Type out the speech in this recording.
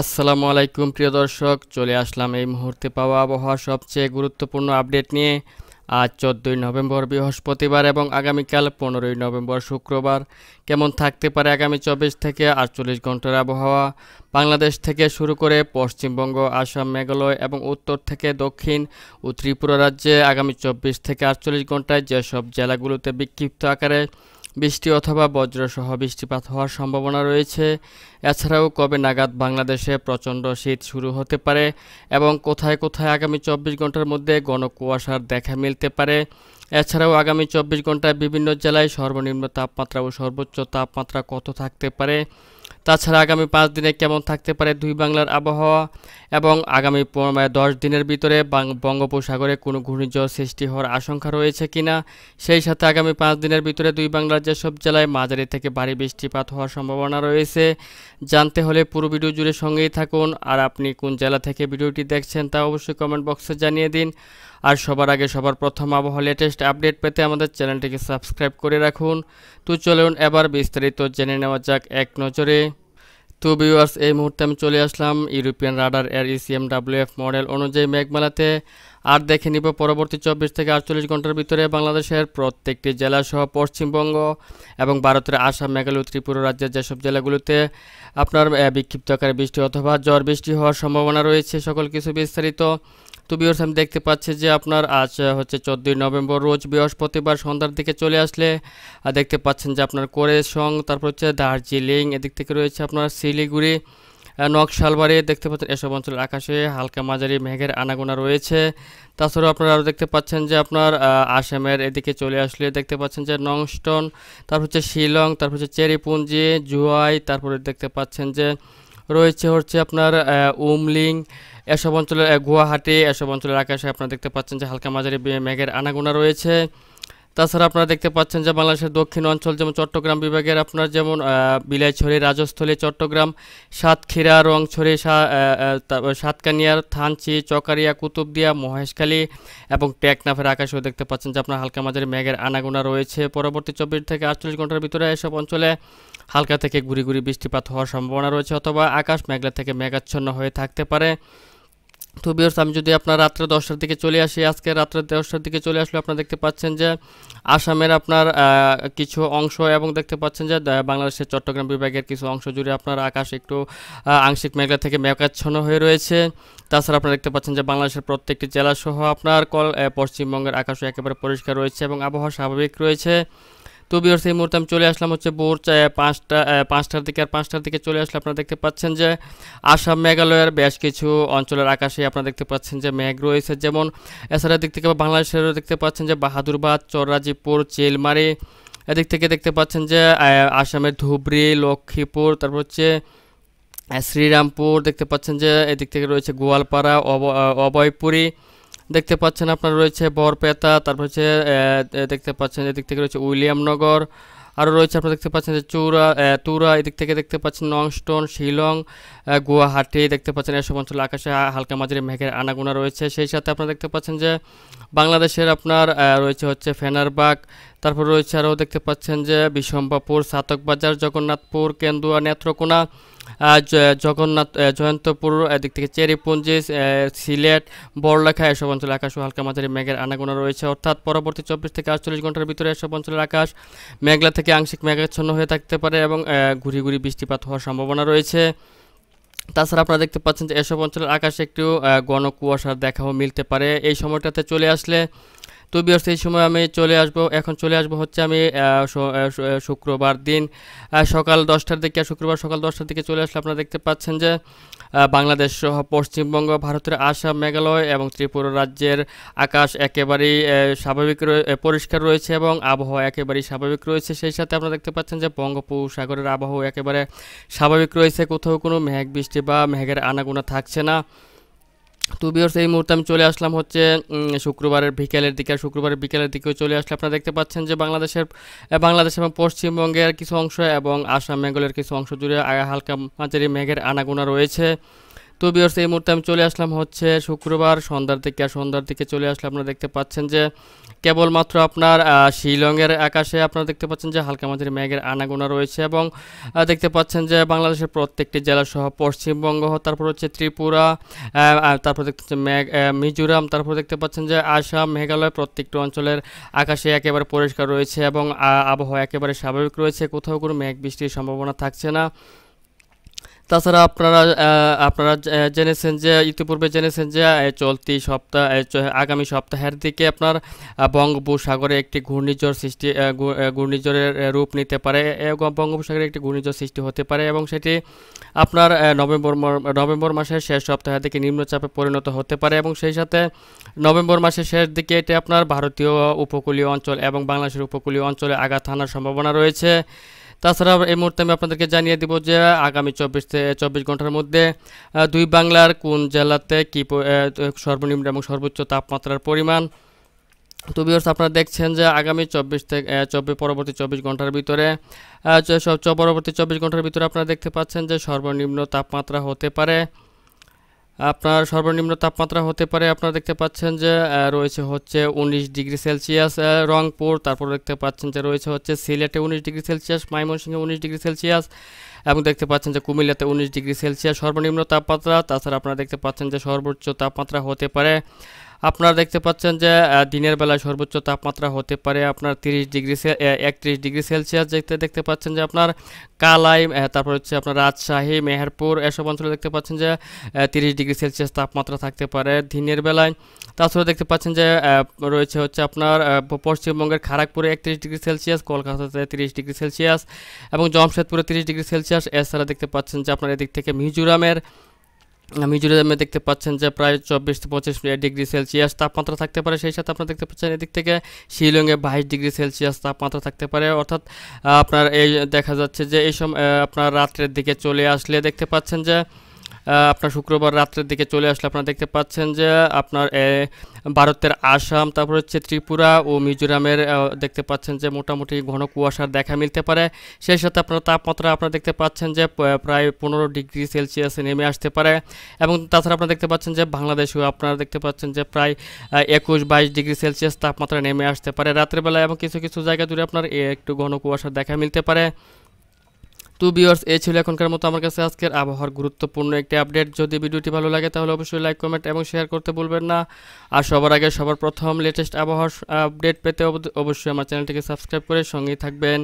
আসসালামু আলাইকুম প্রিয় দর্শক, চলে আসলাম এই মুহূর্তে পাওয়া আবহাওয়ার সবচেয়ে গুরুত্বপূর্ণ আপডেট নিয়ে। আজ 14ই নভেম্বর বৃহস্পতিবার এবং আগামীকাল 15ই নভেম্বর শুক্রবার কেমন থাকতে পারে আগামী 24 থেকে 48 ঘন্টার আবহাওয়া। বাংলাদেশ থেকে শুরু করে পশ্চিমবঙ্গ, আসাম, মেঘালয় এবং উত্তর থেকে দক্ষিণ ও ত্রিপুরা রাজ্যে আগামী 24 থেকে 48 ঘন্টায় যেসব জেলাগুলোতে বিক্ষিপ্ত আকারে বৃষ্টি অথবা বজ্রসহ বৃষ্টিপাত হওয়ার সম্ভাবনা রয়েছে। এছাড়াও কবে নাগাদ বাংলাদেশে প্রচণ্ড শীত শুরু হতে পারে এবং কোথায় কোথায় আগামী 24 ঘন্টার মধ্যে ঘন কুয়াশার দেখা মিলতে পারে। এছাড়াও আগামী 24 ঘন্টায় বিভিন্ন জেলায় সর্বনিম্ন তাপমাত্রা ও সর্বোচ্চ তাপমাত্রা কত থাকতে পারে। তাছাড়া আগামী 5 দিনে কেমন থাকতে পারে দুই বাংলার আবহাওয়া এবং আগামী 10 দিনের ভিতরে বঙ্গোপসাগরে কোনো ঘূর্ণিঝড় সৃষ্টি হওয়ার আশঙ্কা রয়েছে কিনা, সেই সাথে আগামী 5 দিনের ভিতরে দুই বাংলার যেসব জেলায় মাঝারি থেকে ভারী বৃষ্টিপাত হওয়ার সম্ভাবনা রয়েছে। জানতে হলে পুরো ভিডিও জুড়ে সঙ্গেই থাকুন। আর আপনি কোন জেলা থেকে ভিডিওটি দেখছেন তা অবশ্যই কমেন্ট বক্সে জানিয়ে দিন। আর সবার আগে সবার প্রথম আবহাওয়া লেটেস্ট আপডেট পেতে আমাদের চ্যানেলটিকে সাবস্ক্রাইব করে রাখুন। তো চলুন এবার বিস্তারিত জেনে নেওয়া যাক এক নজরে। তো ভিউয়ার্স, এই মুহূর্তে আমি চলে আসলাম ইউরোপিয়ান রাডার এর ECMWF মডেল অনুযায়ী মেঘমালাতে। আর দেখে নিব পরবর্তী 24 থেকে 48 ঘন্টার ভিতরে বাংলাদেশের প্রত্যেকটি জেলা সহ পশ্চিমবঙ্গ এবং ভারতের আসাম, মেঘালয়, ত্রিপুরা রাজ্যের যেসব জেলাগুলোতে আপনার বিক্ষিপ্ত আকারে বৃষ্টি অথবা ঝড় বৃষ্টি হওয়ার সম্ভাবনা রয়েছে, সকল কিছু বিস্তারিত। তো ভিউয়ার্স, আমি দেখতে পাচ্ছি যে আপনার আজ হচ্ছে 14ই নভেম্বর রোজ বৃহস্পতিবার সন্ধ্যার দিকে চলে আসলে দেখতে পাচ্ছেন যে আপনার কোরেসং, তারপর হচ্ছে দার্জিলিং, এদিক থেকে রয়েছে আপনার শিলিগুড়ি, নকশালবাড়ি দেখতে পাচ্ছেন এসব অঞ্চলের আকাশে হালকা মাঝারি মেঘের আনাগোনা রয়েছে। তাছাড়াও আপনারা আরও দেখতে পাচ্ছেন যে আপনার আসামের এদিকে চলে আসলে দেখতে পাচ্ছেন যে নংস্টন, তারপর হচ্ছে শিলং, তারপর হচ্ছে চেরিপুঞ্জি, জুয়াই, তারপরে দেখতে পাচ্ছেন যে হচ্ছে আপনার উমলিং, এসব অঞ্চলের গুয়াহাটি, এসব অঞ্চলের আকাশে আপনারা দেখতে পাচ্ছেন যে হালকা মাঝারি মেঘের আনাগোনা রয়েছে। তাছাড়া আপনারা দেখতে পাচ্ছেন যে বাংলাদেশের দক্ষিণ অঞ্চল যেমন চট্টগ্রাম বিভাগের আপনার যেমন বিলাইছড়ি, রাজস্থলী, চট্টগ্রাম, সাতক্ষীরা, রংছড়ি, সাতকানিয়ার, থানচি, চকারিয়া, কুতুবদিয়া, মহেশখালী এবং টেকনাফের আকাশেও দেখতে পাচ্ছেন যে আপনার হালকা মাঝারি মেঘের আনাগোনা রয়েছে। পরবর্তী 24 থেকে 48 ঘন্টার ভিতরে এসব অঞ্চলে হালকা থেকে গুড়ি গুড়ি বৃষ্টিপাত হওয়ার সম্ভাবনা রয়েছে অথবা আকাশ মেঘলা থেকে মেঘাচ্ছন্ন হয়ে থাকতে পারে। তো ভিউয়ার্স, আমি যদি আপনার রাত্রে 10টার দিকে চলে আসি, আজকে রাত্রে 10টার দিকে চলে আসলে আপনারা দেখতে পাচ্ছেন যে আসামের আপনার কিছু অংশ এবং দেখতে পাচ্ছেন যে বাংলাদেশের চট্টগ্রাম বিভাগের কিছু অংশ জুড়ে আপনার আকাশ একটু আংশিক মেঘলা থেকে মেঘাচ্ছন্ন হয়ে রয়েছে। তাছাড়া আপনারা দেখতে পাচ্ছেন যে বাংলাদেশের প্রত্যেকটি জেলাসহ আপনার পশ্চিমবঙ্গের আকাশও একেবারে পরিষ্কার রয়েছে এবং আবহাওয়া স্বাভাবিক রয়েছে। তো ভিউয়ার্স, এই মুহূর্তে আমি চলে আসলাম হচ্ছে ভোর 5টার দিকে। আর 5টার দিকে চলে আসলে আপনারা দেখতে পাচ্ছেন যে আসাম, মেঘালয়ের বেশ কিছু অঞ্চলের আকাশে আপনারা দেখতে পাচ্ছেন যে মেঘ রয়েছে। যেমন এছাড়া দিক থেকে বাংলাদেশেরও দেখতে পাচ্ছেন যে বাহাদুরবাদ, চররাজিপুর, চিলমারি, এদিক থেকে দেখতে পাচ্ছেন যে আসামের ধুবড়ী, লক্ষ্মীপুর, তারপর হচ্ছে শ্রীরামপুর, দেখতে পাচ্ছেন যে এদিক থেকে রয়েছে গোয়ালপাড়া, অভয়পুরী, দেখতে পাচ্ছেন আপনার রয়েছে বরপেতা, তারপর হচ্ছে দেখতে পাচ্ছেন এদিক থেকে রয়েছে উইলিয়ামনগর, আরও রয়েছে আপনারা দেখতে পাচ্ছেন যে তুরা, এদিক থেকে দেখতে পাচ্ছেন নংস্টন, শিলং, গুয়াহাটি, দেখতে পাচ্ছেন এসব অঞ্চলে আকাশে হালকা মাঝারি মেঘের আনাগোনা রয়েছে। সেই সাথে আপনারা দেখতে পাচ্ছেন যে বাংলাদেশের আপনার রয়েছে হচ্ছে ফেনারবাগ, তারপর রয়েছে আরও দেখতে পাচ্ছেন যে বিশম্বাপুর, সাতকবাজার, জগন্নাথপুর, কেন্দুয়া, নেত্রকোনা, জয়ন্তপুর, এদিক থেকে চেরিপুঞ্জি, সিলেট, বড়লেখা, এসব অঞ্চলের আকাশ হালকা মাঝারি মেঘের আনাগোনা রয়েছে। অর্থাৎ পরবর্তী 24 থেকে 48 ঘন্টার ভিতরে এসব অঞ্চলের আকাশ মেঘলা থেকে আংশিক মেঘাচ্ছন্ন হয়ে থাকতে পারে এবং ঘুরি ঘুরি বৃষ্টিপাত হওয়ার সম্ভাবনা রয়েছে। তাছাড়া আপনারা দেখতে পাচ্ছেন যে এসব অঞ্চলের আকাশে একটু ঘন কুয়াশার দেখাও মিলতে পারে এই সময়টাতে চলে আসলে। তো ভিউয়ার্স, এই সময় আমি এখন চলে আসবো হচ্ছে আমি শুক্রবার দিন সকাল 10টার দিকে। শুক্রবার সকাল 10টার দিকে চলে আসলে আপনারা দেখতে পাচ্ছেন যে বাংলাদেশ সহ পশ্চিমবঙ্গ, ভারতের আসাম, মেঘালয় এবং ত্রিপুরা রাজ্যের আকাশ একেবারেই স্বাভাবিক পরিষ্কার রয়েছে এবং আবহাওয়া একেবারেই স্বাভাবিক রয়েছে। সেই সাথে আপনারা দেখতে পাচ্ছেন যে বঙ্গোপসাগরের আবহাওয়া একেবারে স্বাভাবিক রয়েছে, কোথাও কোনো মেঘ বৃষ্টি বা মেঘের আনাগোনা থাকছে না। তো ভিউয়ার্স, এই মুহূর্তে আমি চলে আসলাম হচ্ছে শুক্রবারের বিকেলের দিকে। শুক্রবারের বিকেলের দিকেও চলে আসলে আপনারা দেখতে পাচ্ছেন যে বাংলাদেশ এবং পশ্চিমবঙ্গের কিছু অংশ এবং আসাম, মেঘালয়ের কিছু অংশ জুড়ে হালকা মাঝারি মেঘের আনাগোনা রয়েছে। তো ভিউয়ার্স এই মুহূর্তে আমি চলে আসলাম হচ্ছে শুক্রবার সন্ধ্যার দিকে, আর সন্ধ্যার দিকে চলে আসলে আপনারা দেখতে পাচ্ছেন যে কেবলমাত্র আপনার শিলংয়ের আকাশে আপনারা দেখতে পাচ্ছেন যে হালকা মাঝারি মেঘের আনাগোনা রয়েছে, এবং দেখতে পাচ্ছেন যে বাংলাদেশের প্রত্যেকটি জেলা সহ পশ্চিমবঙ্গ, তারপর হচ্ছে ত্রিপুরা, তারপর দেখতে পাচ্ছেন মিজোরাম, তারপর দেখতে পাচ্ছেন যে আসাম, মেঘালয়, প্রত্যেকটি অঞ্চলের আকাশে একেবারে পরিষ্কার রয়েছে এবং আবহাওয়া একেবারে স্বাভাবিক রয়েছে, কোথাও কোনো মেঘ বৃষ্টির সম্ভাবনা থাকছে না। তাছাড়া আপনারা জেনেছেন যে ইতিপূর্বে জেনেছেন যে চলতি সপ্তাহ আগামী সপ্তাহের দিকে আপনার বঙ্গোপসাগরে একটি ঘূর্ণিঝড় সৃষ্টি ঘূর্ণিঝড়ের রূপ নিতে পারে, বঙ্গোপসাগরে একটি ঘূর্ণিঝড় সৃষ্টি হতে পারে, এবং সেটি আপনার নভেম্বর মাসের শেষ সপ্তাহের দিকে নিম্নচাপে পরিণত হতে পারে, এবং সেই সাথে নভেম্বর মাসের শেষ দিকে এটি আপনার ভারতীয় উপকূলীয় অঞ্চল এবং বাংলাদেশের উপকূলীয় অঞ্চলে আঘাত হানার সম্ভাবনা রয়েছে। তাছাড়া এই মুহূর্তে আমি আপনাদেরকে জানিয়ে দিব যে আগামী 24 ঘন্টার মধ্যে দুই বাংলার কোন জেলাতে কী সর্বনিম্ন এবং সর্বোচ্চ তাপমাত্রার পরিমাণ। তো ভিউয়ার্স আপনারা দেখছেন যে আগামী 24 পরবর্তী 24 ঘন্টার ভিতরে পরবর্তী 24 ঘন্টার ভিতরে আপনারা দেখতে পাচ্ছেন যে সর্বনিম্ন তাপমাত্রা হতে পারে আপনারা দেখতে পাচ্ছেন যে রয়েছে হচ্ছে 19 ডিগ্রি সেলসিয়াস রংপুর, তারপর দেখতে পাচ্ছেন যে রয়েছে হচ্ছে সিলেটে 19 ডিগ্রি সেলসিয়াস, ময়মনসিংহে 19 ডিগ্রি সেলসিয়াস, এবং দেখতে পাচ্ছেন যে কুমিল্লাতে 19 ডিগ্রি সেলসিয়াস সর্বনিম্ন তাপমাত্রা। তাছাড়া আপনারা দেখতে পাচ্ছেন যে সর্বোচ্চ তাপমাত্রা হতে পারে, আপনারা দেখতে পাচ্ছেন যে দিনের বেলায় সর্বোচ্চ তাপমাত্রা হতে পারে আপনার 31 ডিগ্রি সেলসিয়াস, দেখতে পাচ্ছেন যে আপনার কালাই, তারপর হচ্ছে আপনার রাজশাহী, মেহেরপুর এসব অঞ্চলে দেখতে পাচ্ছেন যে 30 ডিগ্রি সেলসিয়াস তাপমাত্রা থাকতে পারে দিনের বেলায়। তাছাড়া দেখতে পাচ্ছেন যে রয়েছে হচ্ছে আপনার পশ্চিমবঙ্গের খড়গপুরে 31 ডিগ্রি সেলসিয়াস, কলকাতাতে 30 ডিগ্রি সেলসিয়াস, এবং জামশেদপুরে 30 ডিগ্রি সেলসিয়াস। এছাড়া দেখতে পাচ্ছেন যে আপনার এদিক থেকে মিজোরামে দেখতে পাচ্ছেন যে প্রায় 24 থেকে 25 ডিগ্রি সেলসিয়াস তাপমাত্রা থাকতে পারে। সেই সাথে আপনারা দেখতে পাচ্ছেন এদিক থেকে শিলংয়ে 22 ডিগ্রি সেলসিয়াস তাপমাত্রা থাকতে পারে। অর্থাৎ আপনার এই দেখা যাচ্ছে যে এই সময় আপনার রাত্রের দিকে চলে আসলে দেখতে পাচ্ছেন যে আপনার শুক্রবার রাত্রের দিকে চলে আসলে আপনারা দেখতে পাচ্ছেন যে আপনার ভারতের আসাম, তারপর হচ্ছে ত্রিপুরা ও মিজোরামের দেখতে পাচ্ছেন যে মোটামুটি ঘন কুয়াশার দেখা মিলতে পারে। সেই সাথে আপনার তাপমাত্রা আপনারা দেখতে পাচ্ছেন যে প্রায় 15 ডিগ্রি সেলসিয়াসে নেমে আসতে পারে, এবং তাছাড়া আপনারা দেখতে পাচ্ছেন যে বাংলাদেশেও আপনারা দেখতে পাচ্ছেন যে প্রায় 21-22 ডিগ্রি সেলসিয়াস তাপমাত্রা নেমে আসতে পারে রাতের বেলা, এবং কিছু কিছু জায়গা জুড়ে আপনার একটু ঘন কুয়াশার দেখা মিলতে পারে। তো ভিউয়ার্স এই ছিল এখনকার মতো আমার কাছে আজকের আবহাওয়ার গুরুত্বপূর্ণ একটি আপডেট। যদি ভিডিওটি ভালো লাগে তাহলে অবশ্যই লাইক, কমেন্ট এবং শেয়ার করতে ভুলবেন না। আর সবার আগে সবার প্রথম লেটেস্ট আবহাওয়ার আপডেট পেতে অবশ্যই আমার চ্যানেলটিকে সাবস্ক্রাইব করে সঙ্গেই থাকবেন।